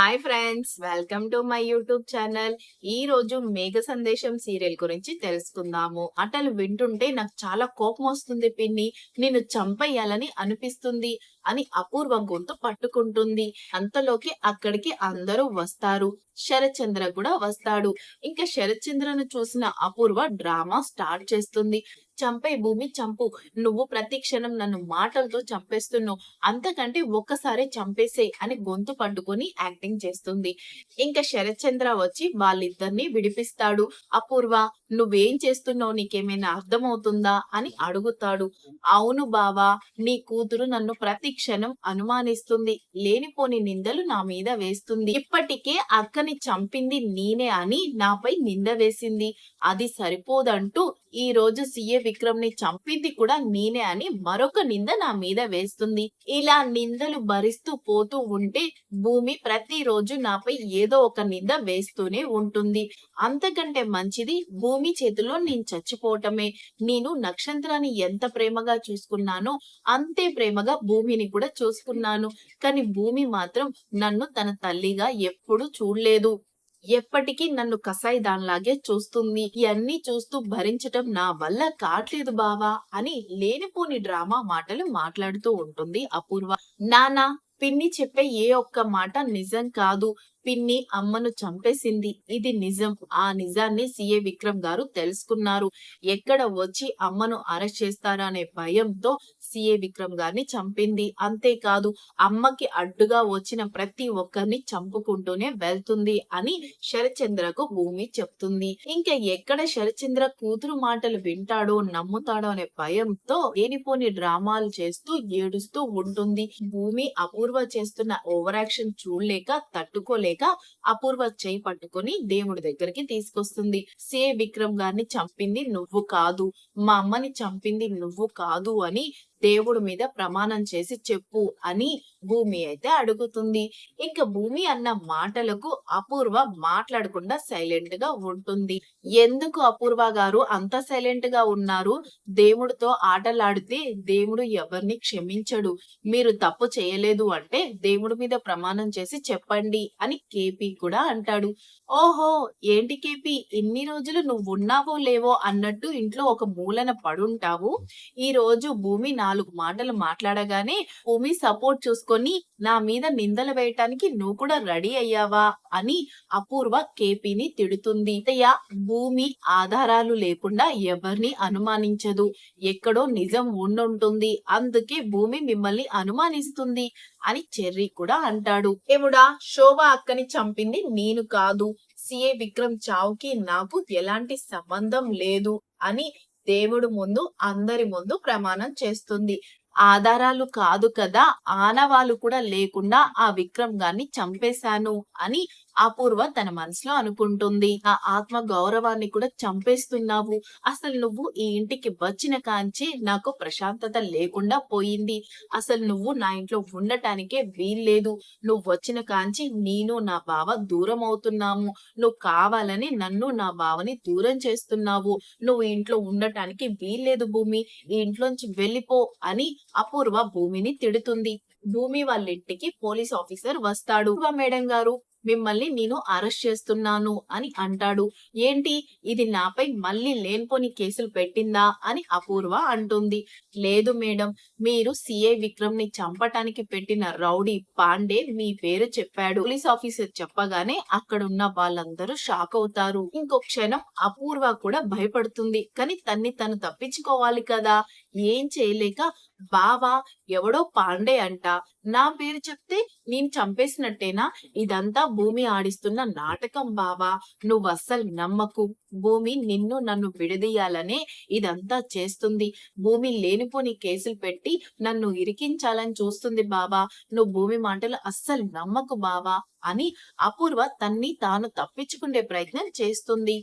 Hi friends, welcome to my YouTube channel. ఈ రోజు మేఘ సందేశం సీరియల్ గురించి తెలుసుకుందాము. మాటలు వింటుంటే నాకు చాలా కోపం వస్తుంది పిన్ని, నిన్ను చంపేయాలని అనిపిస్తుంది అని అపూర్వ గొంతు పట్టుకుంటుంది. అంతలోకి అక్కడికి అందరూ వస్తారు. శరత్చంద్ర కూడా వస్తాడు. ఇంకా శరత్చంద్రను చూసిన అపూర్వ డ్రామా స్టార్ట్ చేస్తుంది. చంపే భూమి చంపు, నువ్వు ప్రతి క్షణం నన్ను మాటలతో చంపేస్తున్నావు, అంతకంటే ఒక్కసారి చంపేసే అని గొంతు పట్టుకొని యాక్టింగ్ చేస్తుంది. ఇంకా శరత్చంద్ర వచ్చి వాళ్ళిద్దరిని విడిపిస్తాడు. అపూర్వ, నువ్వేం చేస్తున్నావు, నీకేమైనా అర్థమవుతుందా అని అడుగుతాడు. అవును బావా, నీ కూతురు నన్ను ప్రతి క్షణం అనుమానిస్తుంది, లేనిపోని నిందలు నా మీద వేస్తుంది. ఇప్పటికే అక్కని చంపింది నేనే అని నాపై నింద వేసింది. అది సరిపోదంటూ ఈ రోజు సీఏ విక్రమ్ ని చంపింది కూడా నేనే అని మరొక నింద నా మీద వేస్తుంది. ఇలా నిందలు భరిస్తూ పోతూ ఉంటే భూమి ప్రతిరోజు నాపై ఏదో ఒక నింద వేస్తూనే ఉంటుంది. అంతకంటే మంచిది భూమి చేతిలో నేను చచ్చిపోవటమే. నేను నక్షత్రాన్ని ఎంత ప్రేమగా చూసుకున్నానో అంతే ప్రేమగా భూమిని కూడా చూసుకున్నాను. కానీ భూమి మాత్రం నన్ను తన తల్లిగా ఎప్పుడూ చూడలేదు. ఎప్పటికీ నన్ను కసాయి దానిలాగే చూస్తుంది. ఇవన్నీ చూస్తూ భరించటం నా వల్ల కాట్లేదు బావా అని లేనిపోని డ్రామా మాటలు మాట్లాడుతూ ఉంటుంది అపూర్వ. నానా, పిన్ని చెప్పే ఏ ఒక్క మాట నిజం కాదు. పిన్ని అమ్మను చంపేసింది, ఇది నిజం. ఆ నిజాన్ని సీఏ విక్రమ్ గారు తెలుసుకున్నారు. ఎక్కడ వచ్చి అమ్మను అరెస్ట్ చేస్తారా అనే భయంతో సీఏ విక్రమ్ గారిని చంపింది. అంతేకాదు, అమ్మకి అడ్డుగా వచ్చిన ప్రతి ఒక్కరిని చంపుకుంటూనే వెళ్తుంది అని శరత్చంద్రకు భూమి చెప్తుంది. ఇంకా ఎక్కడ శరత్చంద్ర కూతురు మాటలు వింటాడో నమ్ముతాడో అనే భయంతో లేనిపోని డ్రామాలు చేస్తూ ఏడుస్తూ ఉంటుంది. భూమి అపూర్వ చేస్తున్న ఓవర్ యాక్షన్ చూడలేక తట్టుకోలేక అపూర్వ చేయి పట్టుకుని దేవుడి దగ్గరికి తీసుకొస్తుంది. సీఏ విక్రమ్ గారిని చంపింది నువ్వు కాదు, మా అమ్మని చంపింది నువ్వు కాదు అని దేవుడి మీద ప్రమాణం చేసి చెప్పు అని భూమి అయితే అడుగుతుంది. ఇంకా భూమి అన్న మాటలకు అపూర్వ మాట్లాడకుండా సైలెంట్ గా ఉంటుంది. ఎందుకు అపూర్వ గారు అంత సైలెంట్ గా ఉన్నారు? దేవుడితో ఆటలాడితే దేవుడు ఎవరిని క్షమించడు. మీరు తప్పు చేయలేదు అంటే దేవుడి మీద ప్రమాణం చేసి చెప్పండి అని కేపీ కూడా అంటాడు. ఓహో, ఏంటి కేపీ, ఇన్ని రోజులు నువ్వు ఉన్నావో లేవో అన్నట్టు ఇంట్లో ఒక మూలన పడుంటావు. ఈ రోజు భూమి 4 మాటలు మాట్లాడగానే భూమి సపోర్ట్ చూసుకొని నా మీద నిందలు వేయటానికి నువ్వు కూడా రెడీ అయ్యావా అని అపూర్వ కేపీని తిడుతుంది. అత్తయ్య, భూమి ఆధారాలు లేకుండా ఎవరిని అనుమానించదు, ఎక్కడో నిజం ఉండుంటుంది, అందుకే భూమి మిమ్మల్ని అనుమానిస్తుంది అని చెర్రీ కూడా అంటాడు. ఏముడా, శోభ అక్కని చంపింది నేను కాదు, సీఏ విక్రమ్ చావుకి నాకు ఎలాంటి సంబంధం లేదు అని దేవుడు ముందు అందరి ముందు ప్రమాణం చేస్తుంది. ఆధారాలు కాదు కదా, ఆనవాళ్ళు కూడా లేకుండా ఆ విక్రమ్ గారిని చంపేశాను అని అపూర్వ తన మనసులో అనుకుంటుంది. ఆ ఆత్మ గౌరవాన్ని కూడా చంపేస్తున్నావు. అసలు నువ్వు ఈ ఇంటికి వచ్చిన కాంచి నాకు ప్రశాంతత లేకుండా పోయింది. అసలు నువ్వు నా ఇంట్లో ఉండటానికే వీల్లేదు. నువ్వు వచ్చిన కాంచి నేను నా బావ దూరం అవుతున్నాము. నువ్వు కావాలని నన్ను నా బావని దూరం చేస్తున్నావు. నువ్వు ఇంట్లో ఉండటానికి వీల్లేదు భూమి, ఈ ఇంట్లోంచి వెళ్ళిపో అని అపూర్వ భూమిని తిడుతుంది. భూమి వాళ్ళ ఇంటికి పోలీస్ ఆఫీసర్ వస్తాడు. మేడం గారు, మిమ్మల్ని నేను అరెస్ట్ చేస్తున్నాను అని అంటాడు. ఏంటి, ఇది నాపై మళ్ళీ లేనిపోని కేసులు పెట్టిందా అని అపూర్వ అంటుంది. లేదు మేడం, మీరు సీఏ విక్రమ్ ని చంపటానికి పెట్టిన రౌడీ పాండే మీ పేరు చెప్పాడు. పోలీస్ ఆఫీసర్ చెప్పగానే అక్కడున్న వాళ్ళందరూ షాక్ అవుతారు. ఇంకో క్షణం అపూర్వ కూడా భయపడుతుంది. కానీ తన్ని తను తప్పించుకోవాలి కదా, ఏం చేయలేక బావా, ఎవడో పాండే అంట, నా పేరు చెప్తే నేను చంపేసినట్టేనా, ఇదంతా భూమి ఆడిస్తున్న నాటకం బావా, నువ్వు అస్సలు నమ్మకు. భూమి నిన్ను నన్ను విడదీయాలనే ఇదంతా చేస్తుంది. భూమి లేనిపోని కేసులు పెట్టి నన్ను ఇరికించాలని చూస్తుంది బావా, నువ్వు భూమి మాటలు అస్సలు నమ్మకు బావా అని అపూర్వ తన్ని తాను తప్పించుకునే ప్రయత్నం చేస్తుంది.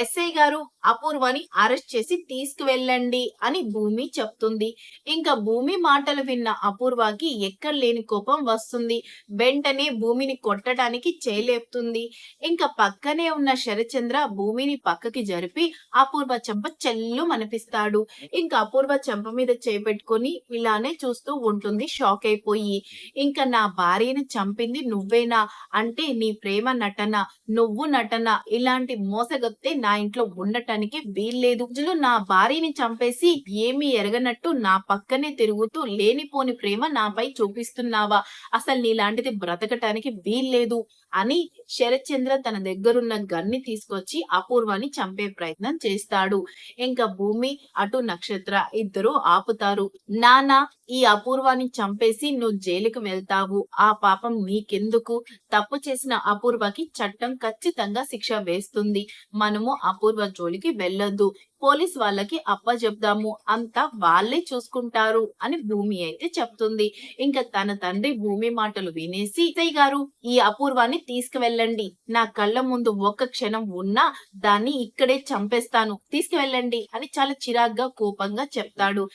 ఎస్ఐ గారు అపూర్వని అరెస్ట్ చేసి తీసుకువెళ్ళండి అని భూమి చెప్తుంది. ఇంకా భూమి మాటలు విన్న అపూర్వకి ఎక్కడలేని కోపం వస్తుంది. వెంటనే భూమిని కొట్టడానికి చేయలేపుతుంది. ఇంకా పక్కనే ఉన్న శరచంద్ర భూమిని పక్కకి జరిపి అపూర్వ చెంప చెల్లు మనిపిస్తాడు. ఇంకా అపూర్వ చెంప మీద చేపెట్టుకొని ఇలానే చూస్తూ ఉంటుంది షాక్ అయిపోయి. ఇంకా నా భార్యని చంపింది నువ్వేనా? అంటే నీ ప్రేమ నటన, నువ్వు నటన, ఇలాంటి మోసగత్తే నా ఇంట్లో ఉండటానికి వీల్లేదు. నా భార్యని చంపేసి ఏమీ ఎరగనట్టు నా పక్కనే తిరుగుతూ లేనిపోని ప్రేమ నాపై చూపిస్తున్నావా? అసలు నీలాంటిది బ్రతకటానికి వీల్లేదు అని శరత్చంద్ర తన దగ్గరున్న గన్ని తీసుకొచ్చి అపూర్వాని చంపే ప్రయత్నం చేస్తాడు. ఇంకా భూమి అటు నక్షత్ర ఇద్దరు ఆపుతారు. నానా, ఈ అపూర్వాని చంపేసి నువ్వు జైలుకు వెళ్తావు. ఆ పాపం నీకెందుకు? తప్పు చేసిన అపూర్వకి చట్టం ఖచ్చితంగా శిక్ష వేస్తుంది. మనము అపూర్వ జోలికి వెళ్ళొద్దు. పోలీస్ వాళ్ళకి అప్పచెప్దాము, అంతా వాళ్ళే చూసుకుంటారు అని భూమి అయితే చెప్తుంది. ఇంకా తన తండ్రి భూమి మాటలు వినేసి, ఎస్ఐ గారు ఈ అపూర్వాన్ని తీసుకువెళ్ళండి. నా కళ్ళ ముందు ఒక్క క్షణం ఉన్నా దాన్ని ఇక్కడే చంపేస్తాను, తీసుకువెళ్ళండి అని చాలా చిరాగ్గా కోపంగా చెప్తాడు.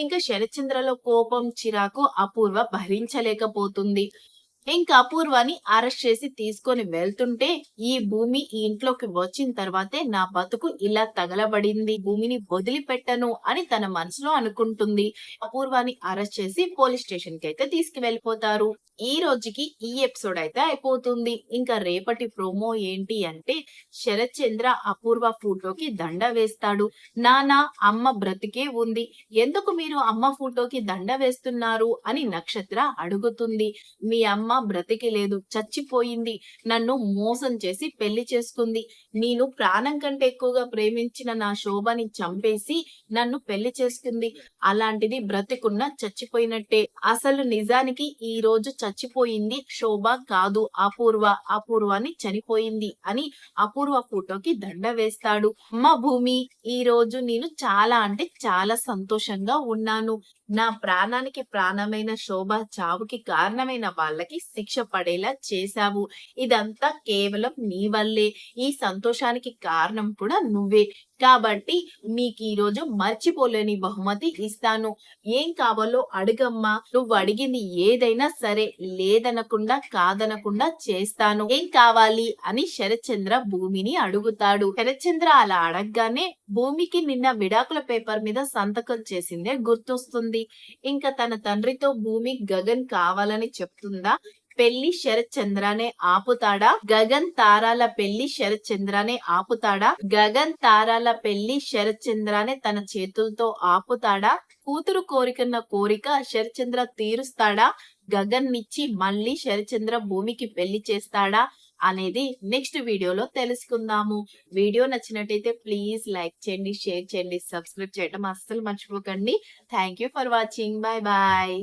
ఇంకా శరత్చంద్రలో కోపం చిరాకు అపూర్వ భరించలేకపోతుంది. ఇంకా అపూర్వని అరెస్ట్ చేసి తీసుకొని వెళ్తుంటే ఈ భూమి ఈ ఇంట్లోకి వచ్చిన తర్వాతే నా బతుకు ఇలా తగలబడింది, భూమిని వదిలిపెట్టను అని తన మనసులో అనుకుంటుంది. అపూర్వాని అరెస్ట్ చేసి పోలీస్ స్టేషన్ కి అయితే తీసుకువెళ్ళిపోతారు. ఈ రోజుకి ఈ ఎపిసోడ్ అయితే అయిపోతుంది. ఇంకా రేపటి ప్రోమో ఏంటి అంటే శరత్చంద్ర అపూర్వ ఫోటోకి దండ వేస్తాడు. నానా, అమ్మ బ్రతికే ఉంది, ఎందుకు మీరు అమ్మ ఫోటోకి దండ వేస్తున్నారు అని నక్షత్ర అడుగుతుంది. మీ అమ్మ బ్రతికి లేదు, చచ్చిపోయింది. నన్ను మోసం చేసి పెళ్లి చేసుకుంది. నేను ప్రాణం కంటే ఎక్కువగా ప్రేమించిన నా శోభని చంపేసి నన్ను పెళ్లి చేసుకుంది. అలాంటిది బ్రతికున్నా చచ్చిపోయినట్టే. అసలు నిజానికి ఈ రోజు చచ్చిపోయింది శోభ కాదు, అపూర్వ. అపూర్వని చనిపోయింది అని అపూర్వ ఫోటోకి దండ వేస్తాడు. అమ్మ భూమి, ఈ రోజు నేను చాలా అంటే చాలా సంతోషంగా ఉన్నాను. నా ప్రాణానికి ప్రాణమైన శోభ చావుకి కారణమైన వాళ్ళకి శిక్ష పడేలా చేశావు. ఇదంతా కేవలం నీ వల్లే. ఈ సంతోషానికి కారణం కూడా నువ్వే. కాబట్టి నీకు ఈ రోజు మర్చిపోలేని బహుమతి ఇస్తాను. ఏం కావాలో అడుగమ్మా, నువ్వు అడిగింది ఏదైనా సరే లేదనకుండా కాదనకుండా చేస్తాను. ఏం కావాలి అని శరత్చంద్ర భూమిని అడుగుతాడు. శరత్చంద్ర అలా అడగగానే భూమికి నిన్న విడాకుల పేపర్ మీద సంతకం చేసిందే గుర్తొస్తుంది. ఇంకా తన తండ్రితో భూమి గగన్ కావాలని చెప్తుందా? పెళ్లి శరత్చంద్రనే ఆపుతాడా? గగన్ తారాల పెళ్లి శరత్చంద్రనే ఆపుతాడా? గగన్ తారాల పెళ్లి శరత్చంద్రనే తన చేతులతో ఆపుతాడా? కూతురు కోరికన్న కోరిక శరత్చంద్ర తీరుస్తాడా? గగన్ నిచ్చి మళ్ళీ శరత్చంద్ర భూమికి పెళ్లి చేస్తాడా అనేది నెక్స్ట్ వీడియోలో తెలుసుకుందాము. వీడియో నచ్చినట్టయితే ప్లీజ్ లైక్ చేయండి, షేర్ చేయండి, సబ్స్క్రైబ్ చేయడం అస్సలు మర్చిపోకండి. Thank you for watching. Bye bye.